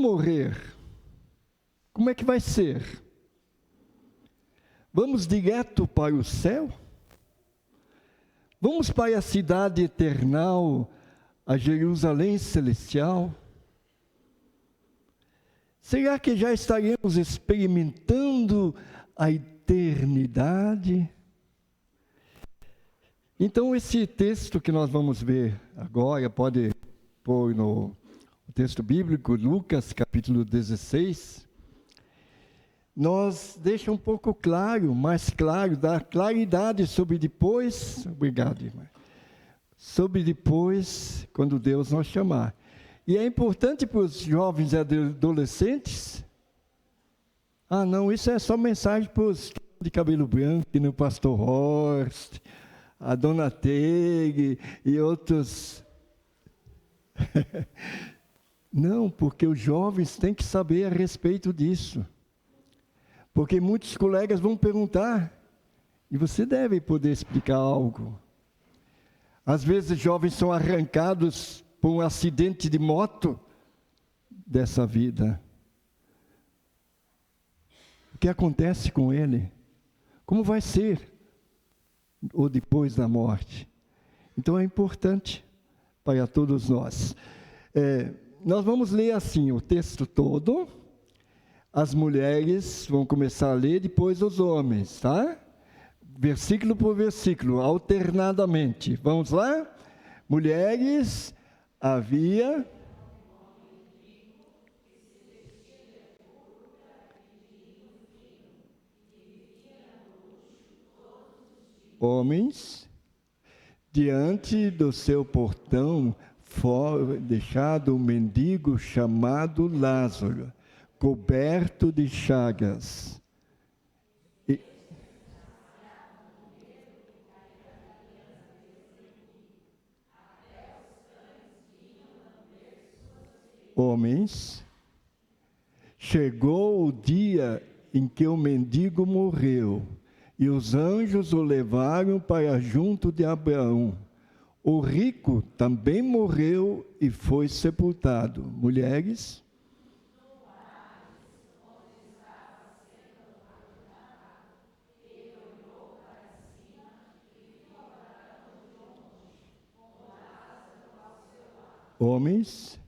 morrer, como é que vai ser? Vamos direto para o céu? Vamos para a cidade eternal, a Jerusalém celestial? Será que já estaremos experimentando a eternidade? Então, esse texto que nós vamos ver agora, pode pôr no texto bíblico, Lucas capítulo 16, nos deixa um pouco claro, mais claro, dá claridade sobre depois, obrigado, irmã, sobre depois, quando Deus nos chamar. E é importante para os jovens e adolescentes. Ah, não, isso é só mensagem para os de cabelo branco, e no pastor Horst, a dona Teig e outros. Não, porque os jovens têm que saber a respeito disso. Porque muitos colegas vão perguntar, e você deve poder explicar algo. Às vezes jovens são arrancados por um acidente de moto dessa vida. O que acontece com ele? Como vai ser ou depois da morte? Então é importante para todos nós. Nós vamos ler assim o texto todo. As mulheres vão começar a ler, depois os homens, tá? Versículo por versículo, alternadamente. Vamos lá? Mulheres, havia... Homens, diante do seu portão, foi deixado um mendigo chamado Lázaro, coberto de chagas. Homens, chegou o dia em que o mendigo morreu, e os anjos o levaram para junto de Abraão. O rico também morreu e foi sepultado. Mulheres, homens,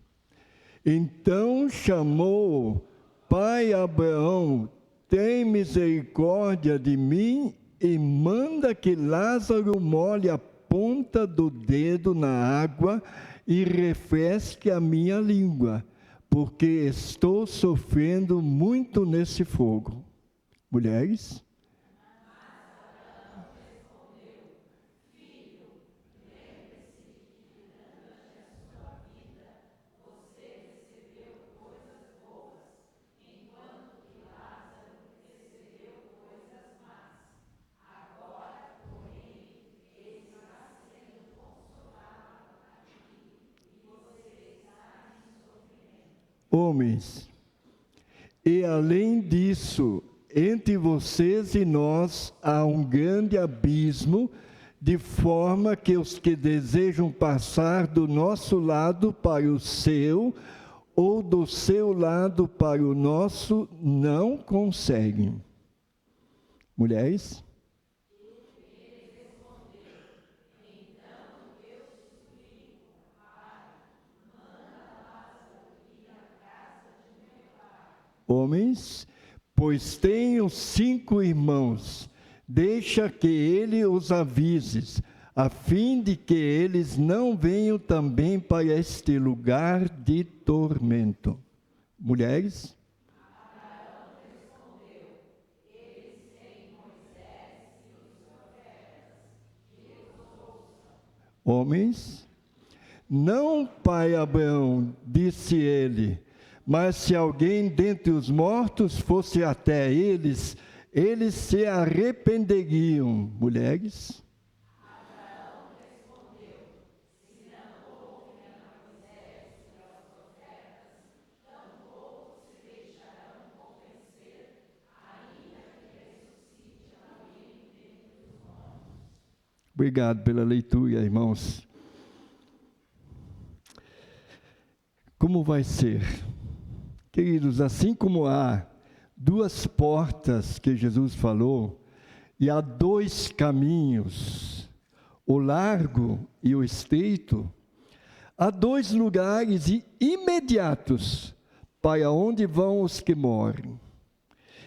então chamou: Pai Abraão, tem misericórdia de mim e manda que Lázaro molhe a ponta do dedo na água e refresque a minha língua, porque estou sofrendo muito nesse fogo. Mulheres? Homens, e além disso, entre vocês e nós há um grande abismo, de forma que os que desejam passar do nosso lado para o seu, ou do seu lado para o nosso, não conseguem. Mulheres? Homens, pois tenho 5 irmãos, deixa que ele os avise, a fim de que eles não venham também para este lugar de tormento. Mulheres? Homens? Não, pai Abraão, disse ele, mas se alguém dentre os mortos fosse até eles, eles se arrependeriam. Mulheres? Abraão respondeu: se não ouvem a Moisés e aos profetas, tampouco se deixarão convencer, ainda que ressuscite alguém dentre os mortos. Obrigado pela leitura, irmãos. Como vai ser? Queridos, assim como há duas portas que Jesus falou, e há dois caminhos, o largo e o estreito, há dois lugares imediatos para onde vão os que morrem.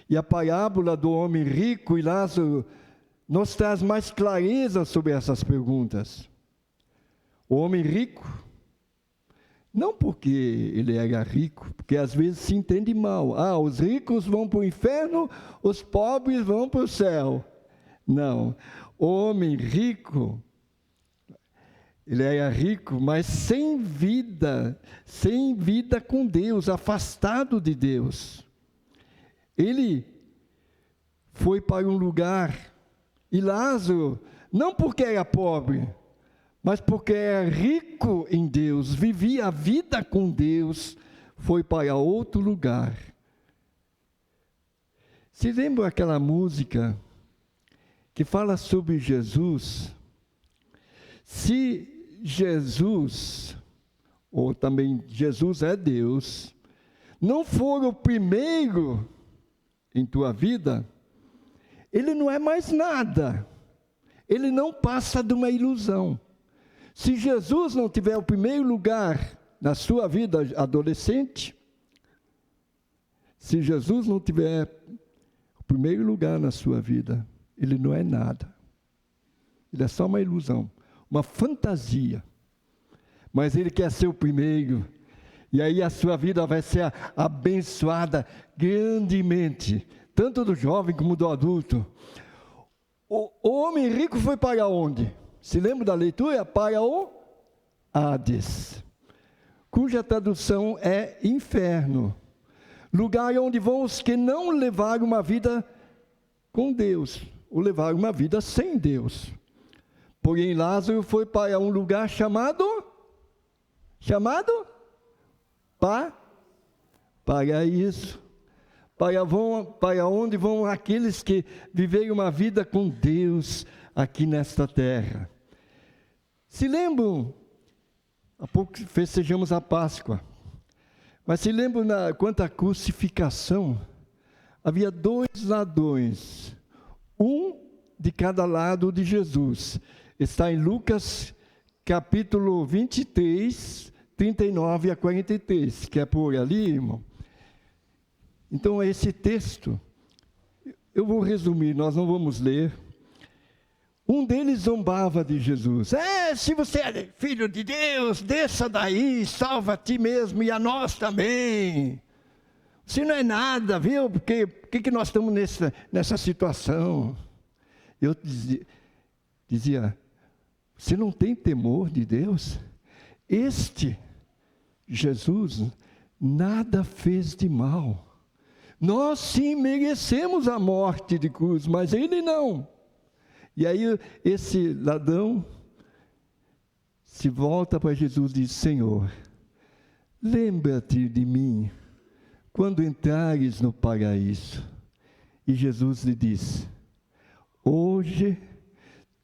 E a parábola do homem rico e Lázaro nos traz mais clareza sobre essas perguntas. O homem rico, não porque ele era rico, porque às vezes se entende mal. Os ricos vão para o inferno, os pobres vão para o céu. Não, o homem rico, ele era rico, mas sem vida com Deus, afastado de Deus. Ele foi para um lugar, e Lázaro, não porque era pobre, mas porque era rico em Deus, vivia a vida com Deus, foi para outro lugar. Se lembra aquela música que fala sobre Jesus? Se Jesus, ou também Jesus é Deus, não for o primeiro em tua vida, ele não é mais nada. Ele não passa de uma ilusão. Se Jesus não tiver o primeiro lugar na sua vida adolescente, se Jesus não tiver o primeiro lugar na sua vida, ele não é nada. Ele é só uma ilusão, uma fantasia. Mas ele quer ser o primeiro. E aí a sua vida vai ser abençoada grandemente, tanto do jovem como do adulto. O homem rico foi para onde? Se lembra da leitura? Para o Hades, cuja tradução é inferno. Lugar onde vão os que não levaram uma vida com Deus, ou levaram uma vida sem Deus. Porém, Lázaro foi para um lugar chamado paraíso. Para onde vão aqueles que viveram uma vida com Deus aqui nesta terra. Se lembram, há pouco festejamos a Páscoa, mas se lembram quanto à crucificação, havia dois ladrões, um de cada lado de Jesus. Está em Lucas capítulo 23, 39 a 43, que é por ali, irmão. Então, esse texto, eu vou resumir, nós não vamos ler. Um deles zombava de Jesus. Se você é filho de Deus, desça daí, salva a ti mesmo e a nós também. Você não é nada, viu? Por que nós estamos nessa situação? Eu dizia, você não tem temor de Deus? Este Jesus nada fez de mal. Nós sim merecemos a morte de cruz, mas ele não. E aí esse ladrão se volta para Jesus e diz, Senhor, lembra-te de mim quando entrares no paraíso. E Jesus lhe diz, hoje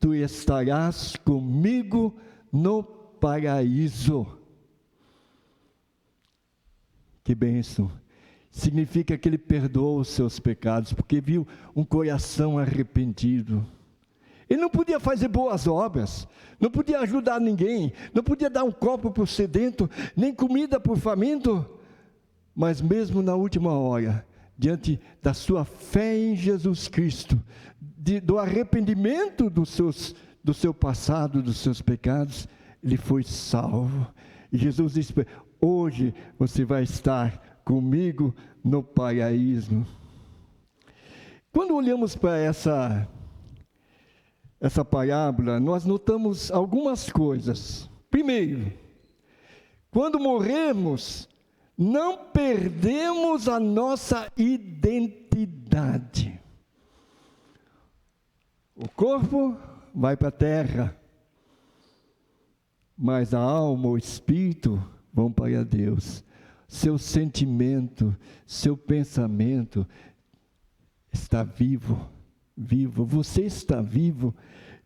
tu estarás comigo no paraíso. Que bênção! Significa que ele perdoa os seus pecados, porque viu um coração arrependido. Ele não podia fazer boas obras, não podia ajudar ninguém, não podia dar um copo para o sedento, nem comida para o faminto, mas mesmo na última hora, diante da sua fé em Jesus Cristo, do arrependimento do seu passado, dos seus pecados, ele foi salvo. E Jesus disse, hoje você vai estar comigo no paraíso. Quando olhamos para essa parábola, nós notamos algumas coisas. Primeiro, quando morremos, não perdemos a nossa identidade. O corpo vai para a terra, mas a alma, o espírito vão para Deus. Seu sentimento, seu pensamento está vivo. Você está vivo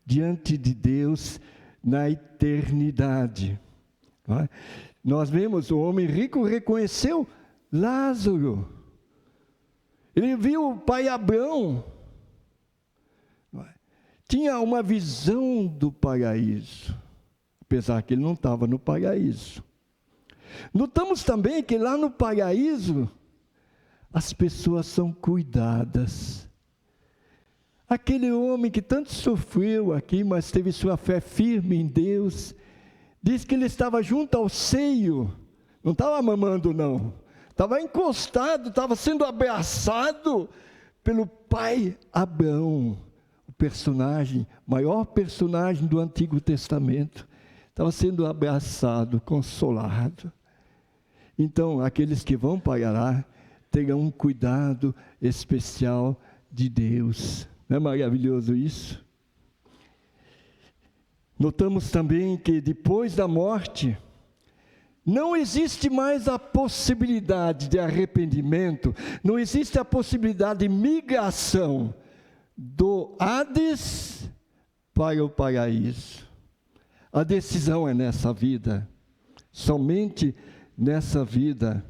diante de Deus na eternidade. Nós vemos, o homem rico reconheceu Lázaro. Ele viu o pai Abrão. Tinha uma visão do paraíso, apesar que ele não estava no paraíso. Notamos também que lá no paraíso, as pessoas são cuidadas. Aquele homem que tanto sofreu aqui, mas teve sua fé firme em Deus, diz que ele estava junto ao seio, não estava mamando não, estava encostado, estava sendo abraçado pelo pai Abrão, o personagem, maior personagem do Antigo Testamento, estava sendo abraçado, consolado. Então, aqueles que vão para lá, terão um cuidado especial de Deus. Não é maravilhoso isso? Notamos também que depois da morte, não existe mais a possibilidade de arrependimento, não existe a possibilidade de migração do Hades para o paraíso. A decisão é nessa vida, somente nessa vida.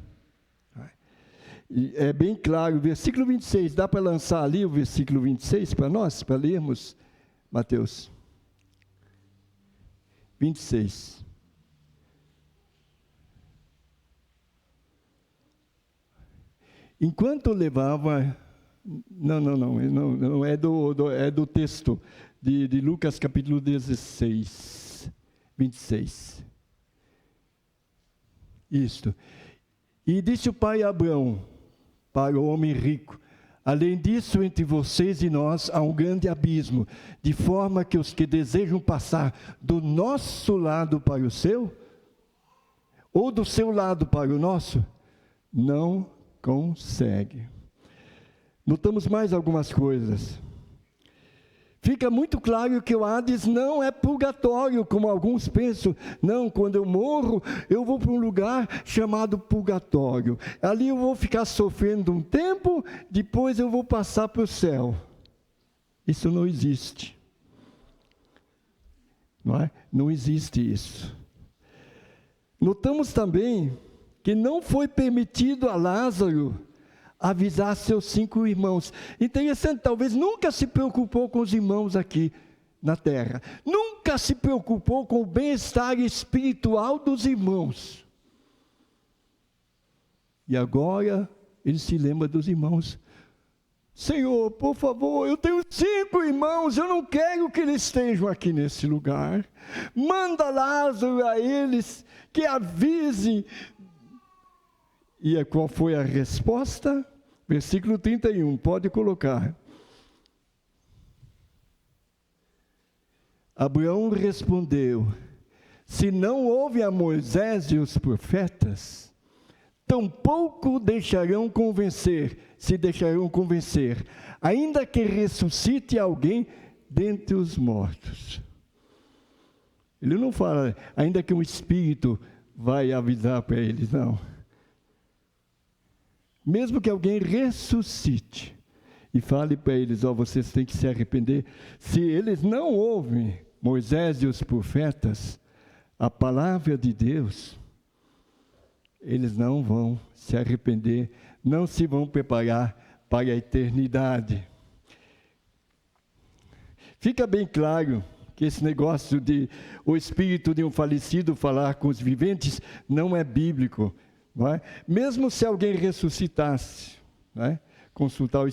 E é bem claro, o versículo 26, dá para lançar ali o versículo 26 para nós, para lermos, Mateus 26. Enquanto levava, não é do texto de Lucas capítulo 16, 26. Isto. E disse o pai Abrão para o homem rico: além disso, entre vocês e nós há um grande abismo, de forma que os que desejam passar do nosso lado para o seu, ou do seu lado para o nosso, não conseguem. Notamos mais algumas coisas. Fica muito claro que o Hades não é purgatório, como alguns pensam. Não, quando eu morro, eu vou para um lugar chamado purgatório. Ali eu vou ficar sofrendo um tempo, depois eu vou passar para o céu. Isso não existe. Não é? Não existe isso. Notamos também que não foi permitido a Lázaro avisar seus 5 irmãos. Interessante, talvez nunca se preocupou com os irmãos aqui na terra. Nunca se preocupou com o bem-estar espiritual dos irmãos. E agora ele se lembra dos irmãos. Senhor, por favor, eu tenho 5 irmãos, eu não quero que eles estejam aqui nesse lugar. Manda Lázaro a eles, que avise. E qual foi a resposta? Versículo 31, pode colocar. Abraão respondeu: se não houve a Moisés e os profetas, tampouco se deixarão convencer, ainda que ressuscite alguém dentre os mortos. Ele não fala, ainda que um espírito vai avisar para eles, não. Mesmo que alguém ressuscite e fale para eles, vocês têm que se arrepender. Se eles não ouvem Moisés e os profetas, a palavra de Deus, eles não vão se arrepender, não se vão preparar para a eternidade. Fica bem claro que esse negócio de o espírito de um falecido falar com os viventes não é bíblico. Não é? Mesmo se alguém ressuscitasse, não é? Consultar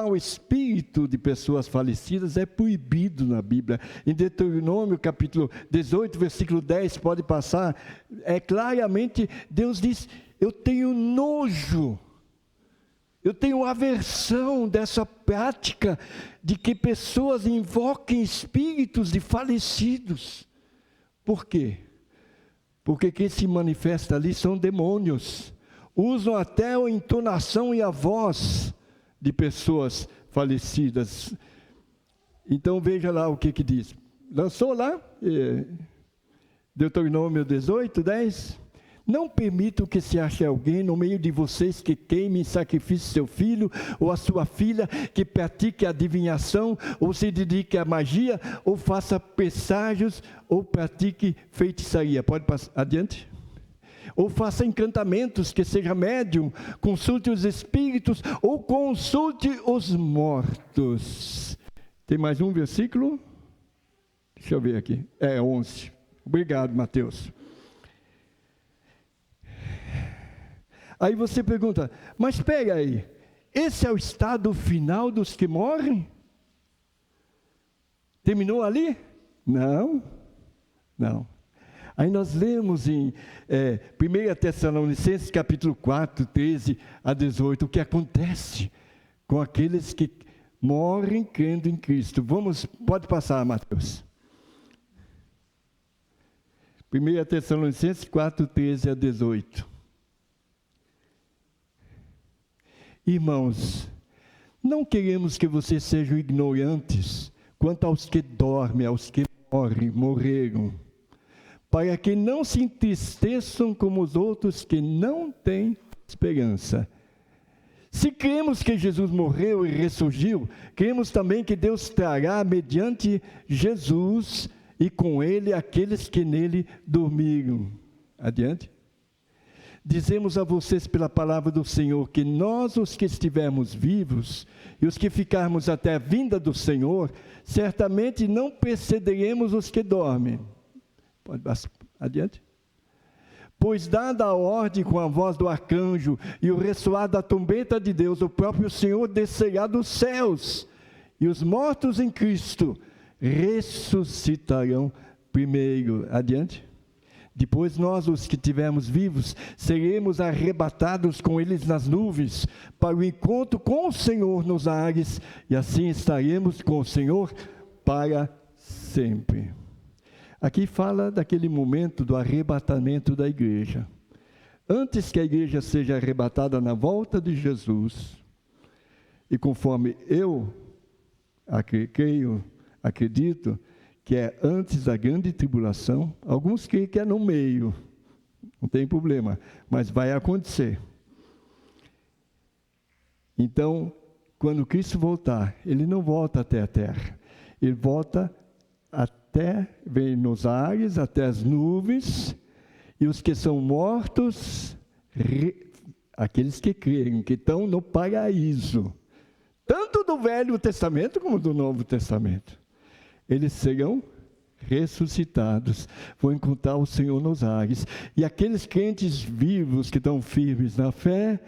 o espírito de pessoas falecidas é proibido na Bíblia. Em Deuteronômio capítulo 18, versículo 10, pode passar, claramente Deus diz: eu tenho nojo, eu tenho aversão dessa prática de que pessoas invoquem espíritos de falecidos. Por quê? Porque quem se manifesta ali são demônios. Usam até a entonação e a voz de pessoas falecidas. Então veja lá o que diz. Lançou lá, Deuteronômio 18, 10. Não permitam que se ache alguém no meio de vocês que queime em sacrifício seu filho ou a sua filha, que pratique adivinhação, ou se dedique à magia, ou faça presságios, ou pratique feitiçaria. Pode passar adiante? ou faça encantamentos, que seja médium, consulte os espíritos, ou consulte os mortos. Tem mais um versículo? Deixa eu ver aqui. 11. Obrigado, Mateus. Aí você pergunta, mas espera aí, esse é o estado final dos que morrem? Terminou ali? Não. Aí nós lemos em 1 Tessalonicenses capítulo 4, 13 a 18, o que acontece com aqueles que morrem crendo em Cristo. Pode passar, Mateus. 1 Tessalonicenses 4, 13 a 18. Irmãos, não queremos que vocês sejam ignorantes quanto aos que dormem, aos que morreram, para que não se entristeçam como os outros que não têm esperança. Se cremos que Jesus morreu e ressurgiu, cremos também que Deus trará mediante Jesus e com ele aqueles que nele dormiram. Adiante. Dizemos a vocês pela palavra do Senhor, que nós, os que estivermos vivos, e os que ficarmos até a vinda do Senhor, certamente não precederemos os que dormem. Pode passar adiante. Pois dada a ordem com a voz do arcanjo, e o ressoar da trombeta de Deus, o próprio Senhor descerá dos céus, e os mortos em Cristo ressuscitarão primeiro. Adiante. Depois nós, os que estivermos vivos, seremos arrebatados com eles nas nuvens, para o encontro com o Senhor nos ares, e assim estaremos com o Senhor para sempre. Aqui fala daquele momento do arrebatamento da igreja. Antes que a igreja seja arrebatada na volta de Jesus, e conforme eu acredito, que é antes da grande tribulação, alguns creem que é no meio, não tem problema, mas vai acontecer. Então, quando Cristo voltar, Ele não volta até a terra, Ele volta vem nos ares, até as nuvens, e os que são mortos, aqueles que creem, que estão no paraíso, tanto do Velho Testamento como do Novo Testamento, eles serão ressuscitados, vão encontrar o Senhor nos ares. E aqueles crentes vivos que estão firmes na fé,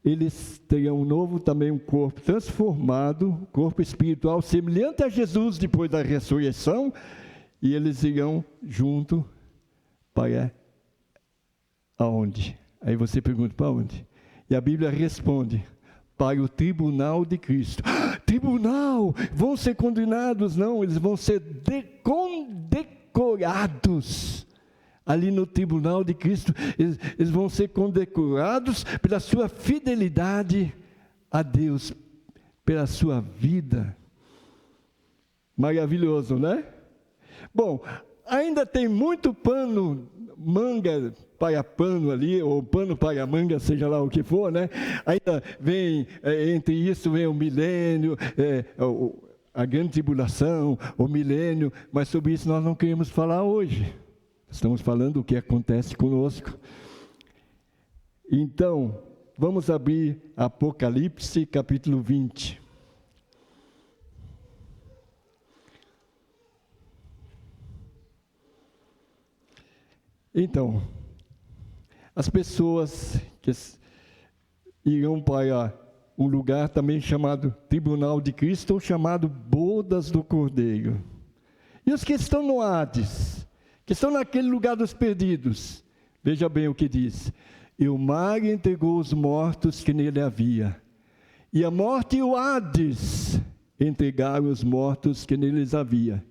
eles terão um novo também, um corpo transformado, corpo espiritual semelhante a Jesus depois da ressurreição, e eles irão junto para aonde? Aí você pergunta, para onde? E a Bíblia responde, para o tribunal de Cristo. Tribunal, vão ser condenados? Não, eles vão ser condecorados. Ali no tribunal de Cristo, eles vão ser condecorados pela sua fidelidade a Deus, pela sua vida. Maravilhoso, né? Bom, ainda tem muito manga para pano ali, ou pano para manga, seja lá o que for, né? Ainda vem, entre isso vem o milênio, a grande tribulação, o milênio, mas sobre isso nós não queremos falar hoje. Estamos falando o que acontece conosco. Então, vamos abrir Apocalipse capítulo 20. Então, as pessoas que irão para um lugar também chamado Tribunal de Cristo, ou chamado Bodas do Cordeiro. E os que estão no Hades, que estão naquele lugar dos perdidos, veja bem o que diz. E o mar entregou os mortos que nele havia, e a morte e o Hades entregaram os mortos que neles havia,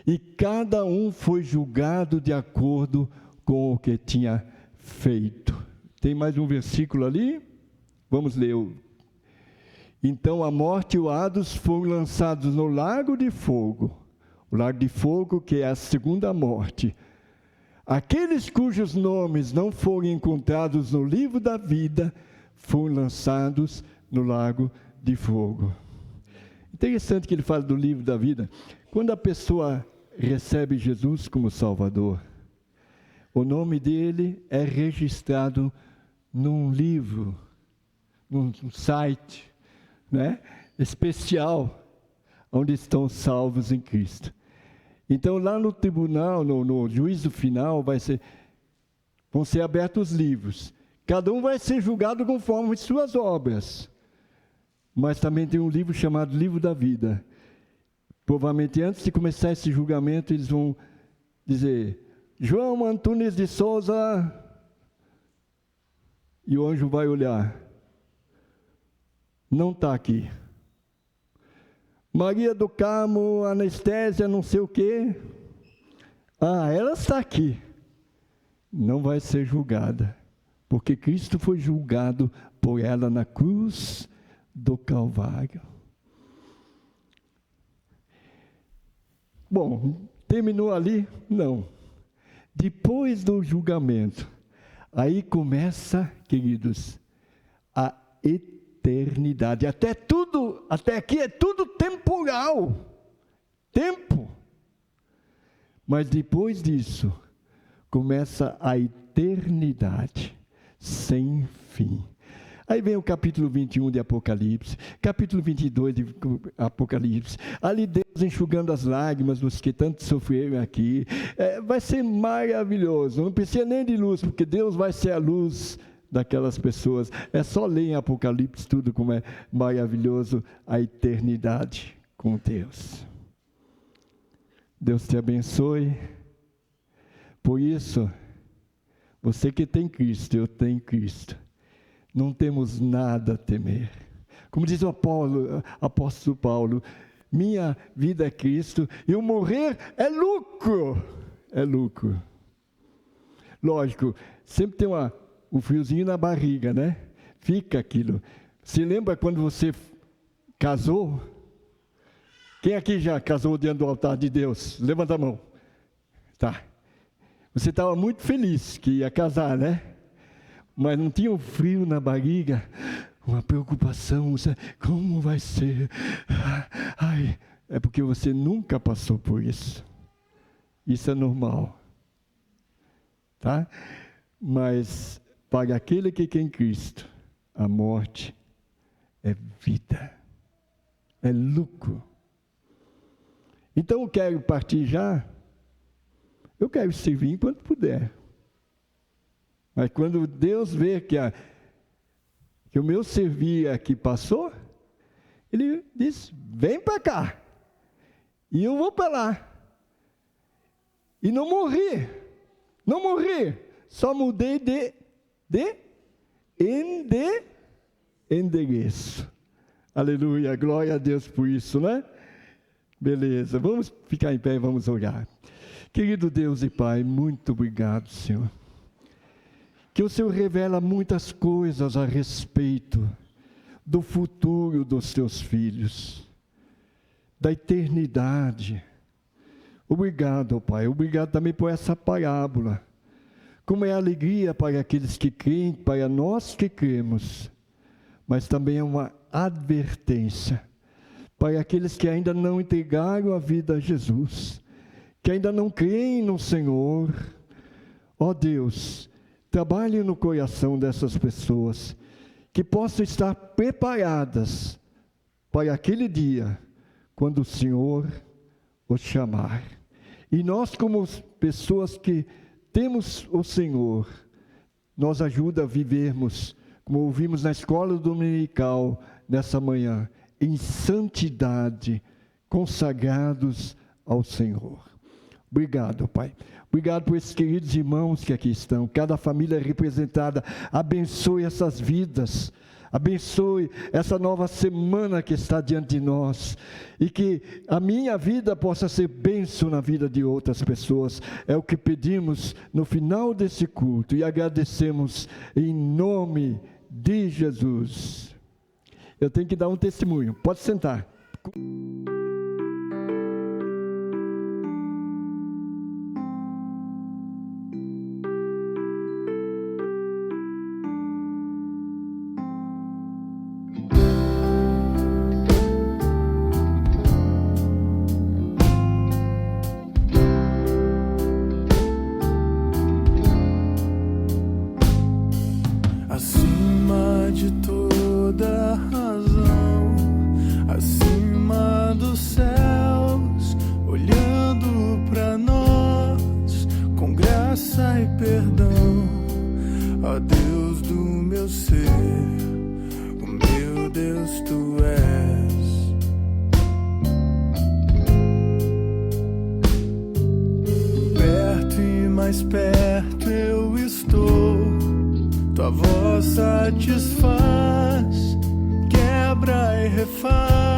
e cada um foi julgado de acordo com o que tinha feito. Tem mais um versículo ali? Vamos ler. Então a morte e o Hades foram lançados no lago de fogo. O lago de fogo, que é a segunda morte. Aqueles cujos nomes não foram encontrados no livro da vida, foram lançados no lago de fogo. Interessante que ele fala do livro da vida. Quando a pessoa recebe Jesus como Salvador, O nome dele é registrado num livro, num site, né, especial, onde estão salvos em Cristo. Então, lá no tribunal, no juízo final, vão ser abertos os livros. Cada um vai ser julgado conforme suas obras. Mas também tem um livro chamado Livro da Vida. Provavelmente, antes de começar esse julgamento, eles vão dizer: João Antunes de Souza. E o anjo vai olhar. Não está aqui. Maria do Carmo, Anestésia, não sei o quê. Ela está aqui. Não vai ser julgada. Porque Cristo foi julgado por ela na cruz do Calvário. Bom, terminou ali? Não. Depois do julgamento, aí começa, queridos, a eternidade. Até aqui é tudo temporal. Tempo. Mas depois disso, começa a eternidade, sem fim. Aí vem o capítulo 21 de Apocalipse, capítulo 22 de Apocalipse, ali Deus enxugando as lágrimas dos que tanto sofreram aqui. Vai ser maravilhoso, não precisa nem de luz, porque Deus vai ser a luz daquelas pessoas. É só ler em Apocalipse tudo como é maravilhoso a eternidade com Deus. Deus te abençoe. Por isso, você que tem Cristo, eu tenho Cristo. Não temos nada a temer. Como diz o apóstolo Paulo, minha vida é Cristo e o morrer é lucro. É lucro. Lógico, sempre tem um friozinho na barriga, né? Fica aquilo. Se lembra quando você casou? Quem aqui já casou diante do altar de Deus? Levanta a mão. Tá. Você estava muito feliz que ia casar, né? Mas não tinha um frio na barriga, uma preocupação, como vai ser? É porque você nunca passou por isso. Isso é normal. Tá? Mas para aquele que tem Cristo, a morte é vida, é lucro. Então eu quero partir já, eu quero servir enquanto puder. Mas quando Deus vê que o meu servir aqui passou, Ele diz, vem para cá. E eu vou para lá. E não morri. Não morri. Só mudei de endereço. Aleluia, glória a Deus por isso, né? Beleza, vamos ficar em pé e vamos orar. Querido Deus e Pai, muito obrigado, Senhor. Que o Senhor revela muitas coisas a respeito do futuro dos teus filhos, da eternidade. Obrigado, Pai. Obrigado também por essa parábola. Como é alegria para aqueles que creem, para nós que cremos, mas também é uma advertência para aqueles que ainda não entregaram a vida a Jesus, que ainda não creem no Senhor. Ó Deus, trabalhe no coração dessas pessoas, que possam estar preparadas para aquele dia, quando o Senhor os chamar. E nós, como pessoas que temos o Senhor, nos ajuda a vivermos, como ouvimos na escola dominical nessa manhã, em santidade, consagrados ao Senhor. Obrigado, Pai. Obrigado por esses queridos irmãos que aqui estão, cada família representada. Abençoe essas vidas, abençoe essa nova semana que está diante de nós, e que a minha vida possa ser bênção na vida de outras pessoas. É o que pedimos no final desse culto e agradecemos em nome de Jesus. Eu tenho que dar um testemunho, pode sentar. tua voz satisfaz, quebra e refaz.